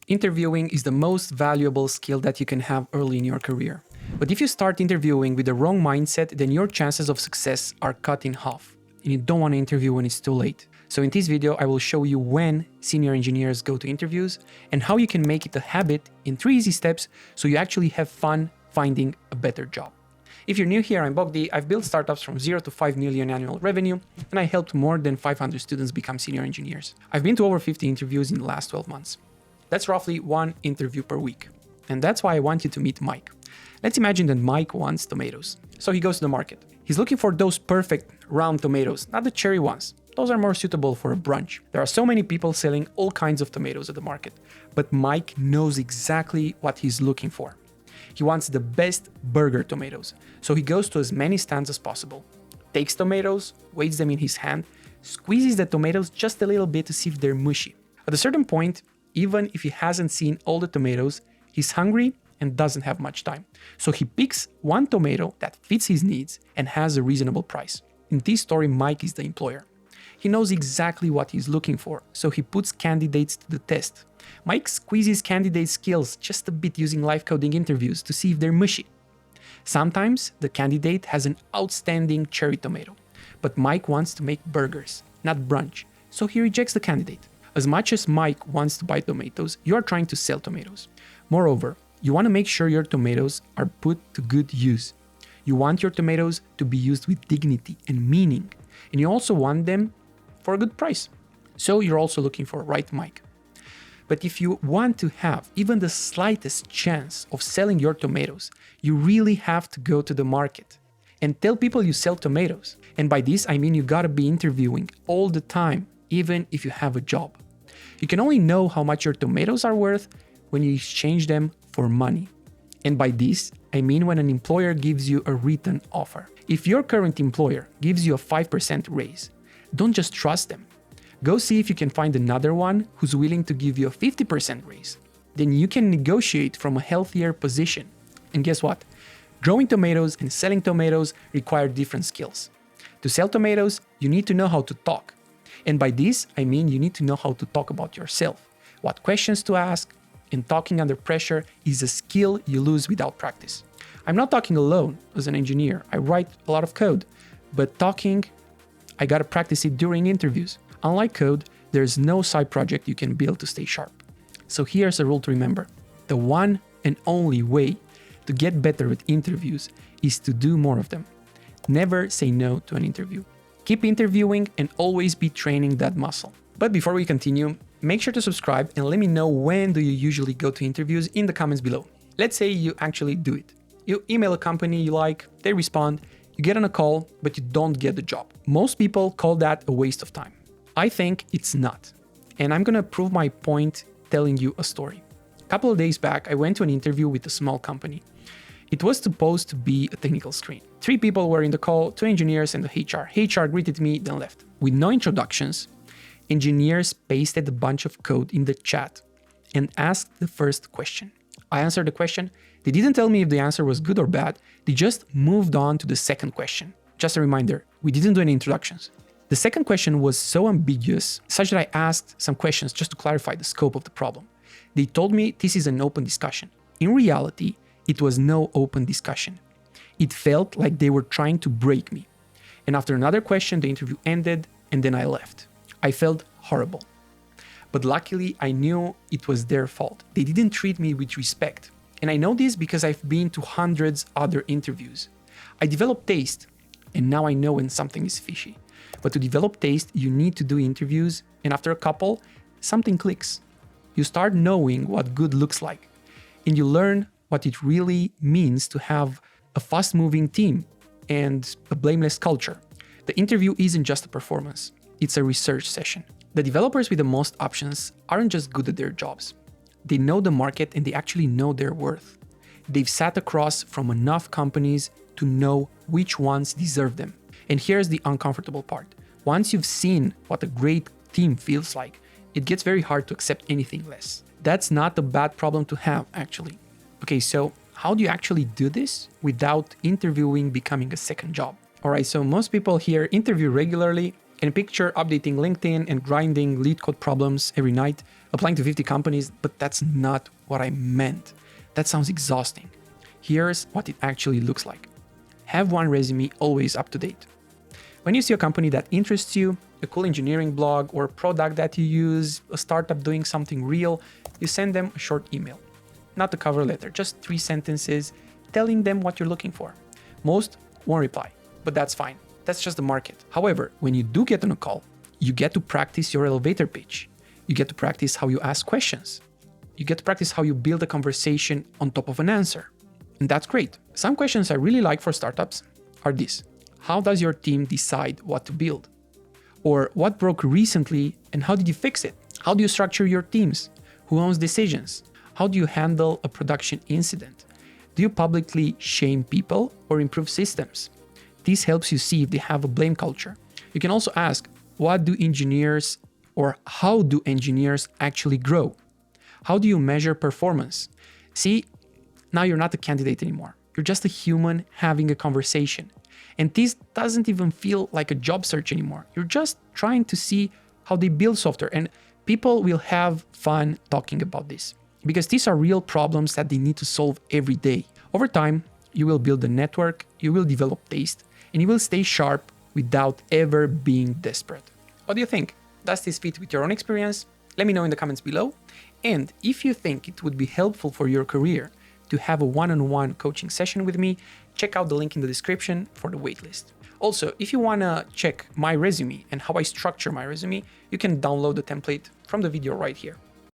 Interviewing is the most valuable skill that you can have early in your career. But if you start interviewing with the wrong mindset, then your chances of success are cut in half. And you don't want to interview when it's too late. So in this video, I will show you when senior engineers go to interviews and how you can make it a habit in 3 easy steps so you actually have fun finding a better job. If you're new here, I'm Bogdi. I've built startups from 0 to 5 million annual revenue, and I helped more than 500 students become senior engineers. I've been to over 50 interviews in the last 12 months. That's roughly 1 interview per week. And that's why I want you to meet Mike. Let's imagine that Mike wants tomatoes. So he goes to the market. He's looking for those perfect round tomatoes, not the cherry ones. Those are more suitable for a brunch. There are so many people selling all kinds of tomatoes at the market, but Mike knows exactly what he's looking for. He wants the best burger tomatoes, so he goes to as many stands as possible, takes tomatoes, weighs them in his hand, squeezes the tomatoes just a little bit to see if they're mushy. At a certain point, even if he hasn't seen all the tomatoes, he's hungry and doesn't have much time. So he picks one tomato that fits his needs and has a reasonable price. In this story, Mike is the employer. He knows exactly what he's looking for, so he puts candidates to the test. Mike squeezes candidate skills just a bit using live coding interviews to see if they're mushy. Sometimes the candidate has an outstanding cherry tomato, but Mike wants to make burgers, not brunch, so he rejects the candidate. As much as Mike wants to buy tomatoes, you are trying to sell tomatoes. Moreover, you want to make sure your tomatoes are put to good use. You want your tomatoes to be used with dignity and meaning, and you also want them for a good price. So you're also looking for right Mike. But if you want to have even the slightest chance of selling your tomatoes, you really have to go to the market and tell people you sell tomatoes. And by this, I mean you gotta be interviewing all the time, even if you have a job. You can only know how much your tomatoes are worth when you exchange them for money. And by this, I mean when an employer gives you a written offer. If your current employer gives you a 5% raise, don't just trust them. Go see if you can find another one who's willing to give you a 50% raise. Then you can negotiate from a healthier position. And guess what? Growing tomatoes and selling tomatoes require different skills. To sell tomatoes, you need to know how to talk. And by this, I mean you need to know how to talk about yourself, what questions to ask, and talking under pressure is a skill you lose without practice. I'm not talking alone as an engineer. I write a lot of code, but talking, I gotta practice it during interviews. Unlike code, there's no side project you can build to stay sharp. So here's a rule to remember. The one and only way to get better at interviews is to do more of them. Never say no to an interview. Keep interviewing and always be training that muscle. But before we continue, make sure to subscribe and let me know when do you usually go to interviews in the comments below. Let's say you actually do it. You email a company you like, they respond, you get on a call, but you don't get the job. Most people call that a waste of time. I think it's not. And I'm gonna prove my point telling you a story. A couple of days back, I went to an interview with a small company. It was supposed to be a technical screen. 3 people were in the call, 2 engineers and the HR. HR greeted me, then left. With no introductions, engineers pasted a bunch of code in the chat and asked the first question. I answered the question. They didn't tell me if the answer was good or bad. They just moved on to the second question. Just a reminder, we didn't do any introductions. The second question was so ambiguous, such that I asked some questions just to clarify the scope of the problem. They told me this is an open discussion. In reality, it was no open discussion. It felt like they were trying to break me. And after another question, the interview ended and then I left. I felt horrible. But luckily, I knew it was their fault. They didn't treat me with respect. And I know this because I've been to hundreds other interviews. I developed taste, and now I know when something is fishy. But to develop taste, you need to do interviews, and after a couple, something clicks. You start knowing what good looks like, and you learn what it really means to have a fast-moving team and a blameless culture. The interview isn't just a performance, it's a research session. The developers with the most options aren't just good at their jobs. They know the market and they actually know their worth. They've sat across from enough companies to know which ones deserve them. And here's the uncomfortable part. Once you've seen what a great team feels like, it gets very hard to accept anything less. That's not a bad problem to have, actually. Okay, so how do you actually do this without interviewing becoming a second job? Alright, so most people here interview regularly And picture updating LinkedIn and grinding lead code problems every night, applying to 50 companies, but that's not what I meant. That sounds exhausting. Here's what it actually looks like. Have one resume always up to date. When you see a company that interests you, a cool engineering blog or product that you use, a startup doing something real, you send them a short email. Not a cover letter, just 3 sentences telling them what you're looking for. Most won't reply, but that's fine. That's just the market. However, when you do get on a call, you get to practice your elevator pitch. You get to practice how you ask questions. You get to practice how you build a conversation on top of an answer. And that's great. Some questions I really like for startups are this. How does your team decide what to build? Or what broke recently and how did you fix it? How do you structure your teams? Who owns decisions? How do you handle a production incident? Do you publicly shame people or improve systems? This helps you see if they have a blame culture. You can also ask, what do engineers or how do engineers actually grow? How do you measure performance? See, now you're not a candidate anymore. You're just a human having a conversation. And this doesn't even feel like a job search anymore. You're just trying to see how they build software. And people will have fun talking about this because these are real problems that they need to solve every day. Over time, you will build a network, you will develop taste, and you will stay sharp without ever being desperate. What do you think? Does this fit with your own experience? Let me know in the comments below. And if you think it would be helpful for your career to have a one-on-one coaching session with me, check out the link in the description for the waitlist. Also, if you want to check my resume and how I structure my resume, you can download the template from the video right here.